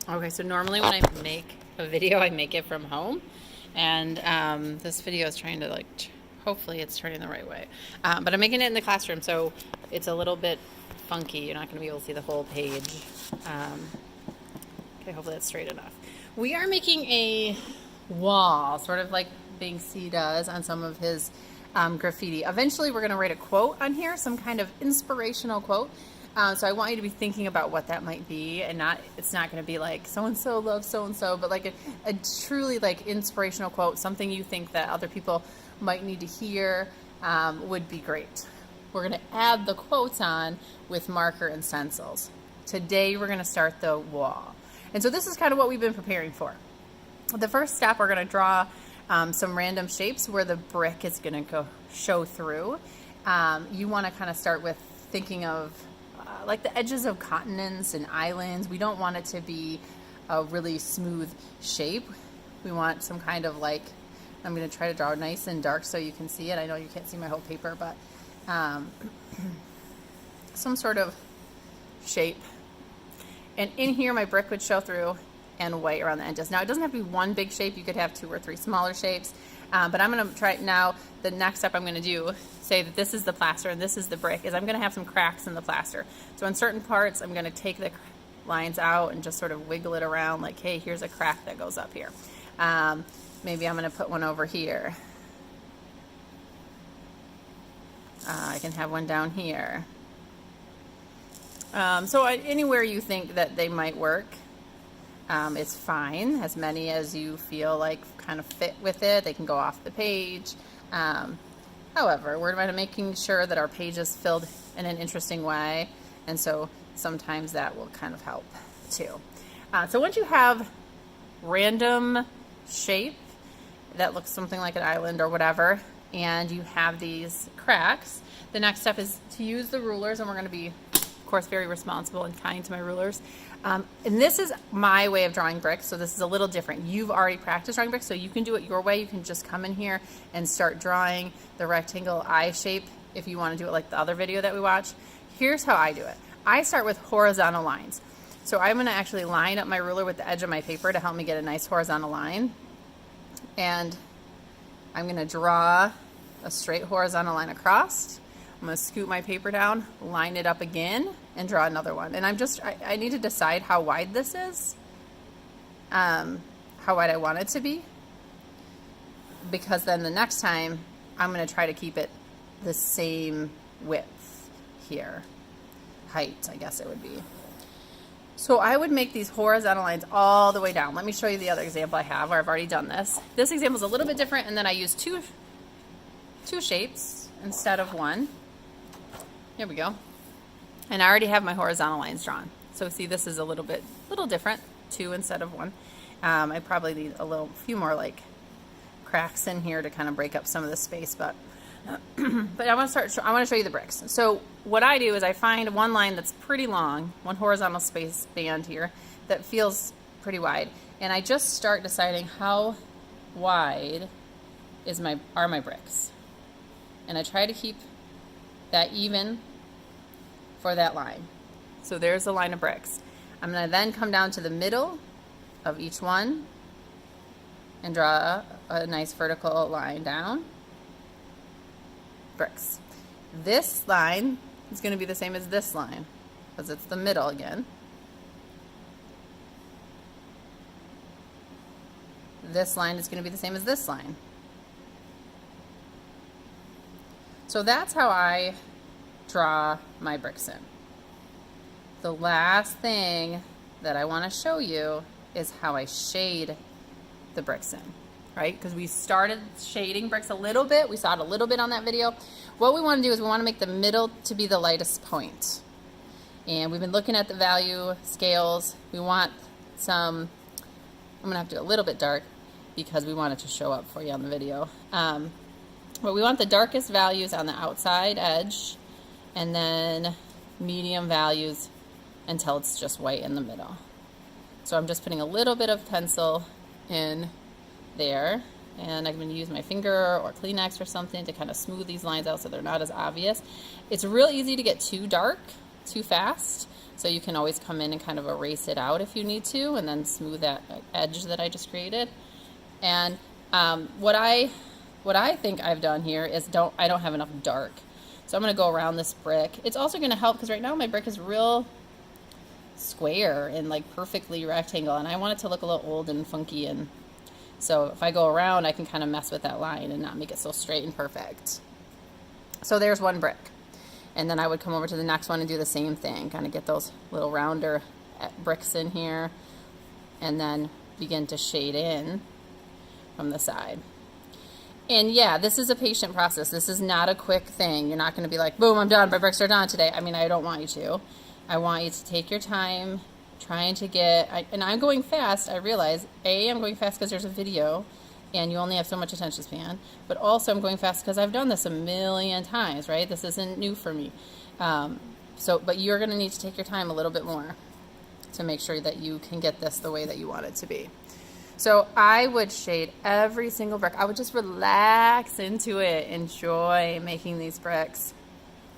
Okay, so normally when I make a video, I make it from home. And this video is trying to hopefully it's turning the right way. But I'm making it in the classroom, so it's a little bit funky. You're not going to be able to see the whole page. Okay, hopefully that's straight enough. We are making a wall, sort of like Banksy does on some of his graffiti. Eventually we're going to write a quote on here, some kind of inspirational quote. So I want you to be thinking about what that might be, and it's not going to be like so-and-so loves so-and-so, but like a truly like inspirational quote, something you think that other people might need to hear would be great. We're going to add the quotes on with marker and stencils. Today we're going to start the wall. And so this is kind of what we've been preparing for. The first step, we're going to draw some random shapes where the brick is going to go show through. You want to kind of start with thinking of like the edges of continents and islands. We don't want it to be a really smooth shape. We want some kind of like, I'm going to try to draw nice and dark so you can see it. I know you can't see my whole paper, but some sort of shape. And in here, my brick would show through and white around the edges. Now, it doesn't have to be one big shape. You could have 2 or 3 smaller shapes. But I'm going to try now. The next step I'm going to do, say that this is the plaster and this is the brick, is I'm going to have some cracks in the plaster. So in certain parts, I'm going to take the lines out and just sort of wiggle it around like, hey, here's a crack that goes up here. Maybe I'm going to put one over here. I can have one down here. Anywhere you think that they might work, it's fine. As many as you feel like kind of fit with it. They can go off the page. However, we're making sure that our page is filled in an interesting way, and so sometimes that will kind of help too. So once you have random shape that looks something like an island or whatever, and you have these cracks, the next step is to use the rulers, and we're going to be, of course, very responsible and kind to my rulers. And this is my way of drawing bricks, so this is a little different. You've already practiced drawing bricks, so you can do it your way. You can just come in here and start drawing the rectangle eye shape if you want to do it like the other video that we watched. Here's how I do it. I start with horizontal lines. So I'm going to actually line up my ruler with the edge of my paper to help me get a nice horizontal line. And I'm going to draw a straight horizontal line across. I'm going to scoot my paper down, line it up again, and draw another one. And I need to decide how wide this is, how wide I want it to be, because then the next time I'm going to try to keep it the same width here. Height, I guess it would be. So I would make these horizontal lines all the way down. Let me show you the other example I have where I've already done this. This example is a little bit different, and then I use two shapes instead of one. Here we go. And I already have my horizontal lines drawn. So see, this is a little different, 2 instead of 1. I probably need a few more like cracks in here to kind of break up some of the space, but I want to show you the bricks. So what I do is I find one line that's pretty long, one horizontal space band here that feels pretty wide, and I just start deciding how wide are my bricks. And I try to keep that even for that line. So there's the line of bricks. I'm going to then come down to the middle of each one and draw a nice vertical line down. Bricks. This line is going to be the same as this line because it's the middle again. This line is going to be the same as this line. So that's how I draw my bricks in. The last thing that I want to show you is how I shade the bricks in, right? Because we started shading bricks a little bit. We saw it a little bit on that video. What we want to do is we want to make the middle to be the lightest point. And we've been looking at the value scales. We want some, I'm going to have to do a little bit dark because we want it to show up for you on the video. But we want the darkest values on the outside edge, and then medium values until it's just white in the middle. So I'm just putting a little bit of pencil in there, and I'm going to use my finger or Kleenex or something to kind of smooth these lines out so they're not as obvious. It's real easy to get too dark too fast, So you can always come in and kind of erase it out if you need to, and then smooth that edge that I just created. And what I think I've done here is I don't have enough dark. So I'm going to go around this brick. It's also going to help because right now my brick is real square and like perfectly rectangle, and I want it to look a little old and funky, and so if I go around I can kind of mess with that line and not make it so straight and perfect. So there's one brick, and then I would come over to the next one and do the same thing, kind of get those little rounder bricks in here and then begin to shade in from the side. And yeah, this is a patient process. This is not a quick thing. You're not going to be like, boom, I'm done, my bricks are done today. I mean, I don't want you to. I want you to take your time trying to get, and I'm going fast. I realize, I'm going fast because there's a video and you only have so much attention span, but also I'm going fast because I've done this a million times, right? This isn't new for me. But you're going to need to take your time a little bit more to make sure that you can get this the way that you want it to be. So I would shade every single brick. I would just relax into it, enjoy making these bricks.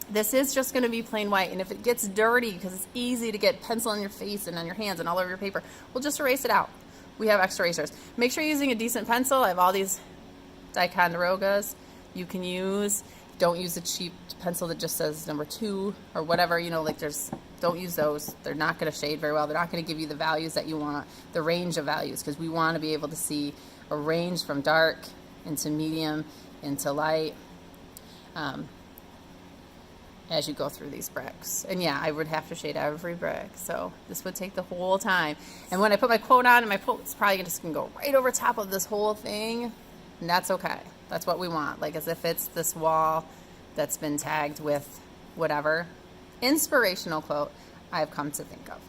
This is just going to be plain white, and if it gets dirty, because it's easy to get pencil on your face and on your hands and all over your paper, we'll just erase it out. We have extra erasers. Make sure you're using a decent pencil. I have all these Ticonderogas you can use. Don't use a cheap pencil that just says number 2 or whatever, don't use those. They're not going to shade very well. They're not going to give you the values that you want, the range of values, because we want to be able to see a range from dark into medium into light as you go through these bricks. And yeah, I would have to shade every brick, so this would take the whole time. And when I put my quote on, and my quote's probably just going to go right over top of this whole thing, and that's okay. That's what we want, like as if it's this wall that's been tagged with whatever inspirational quote I've come to think of.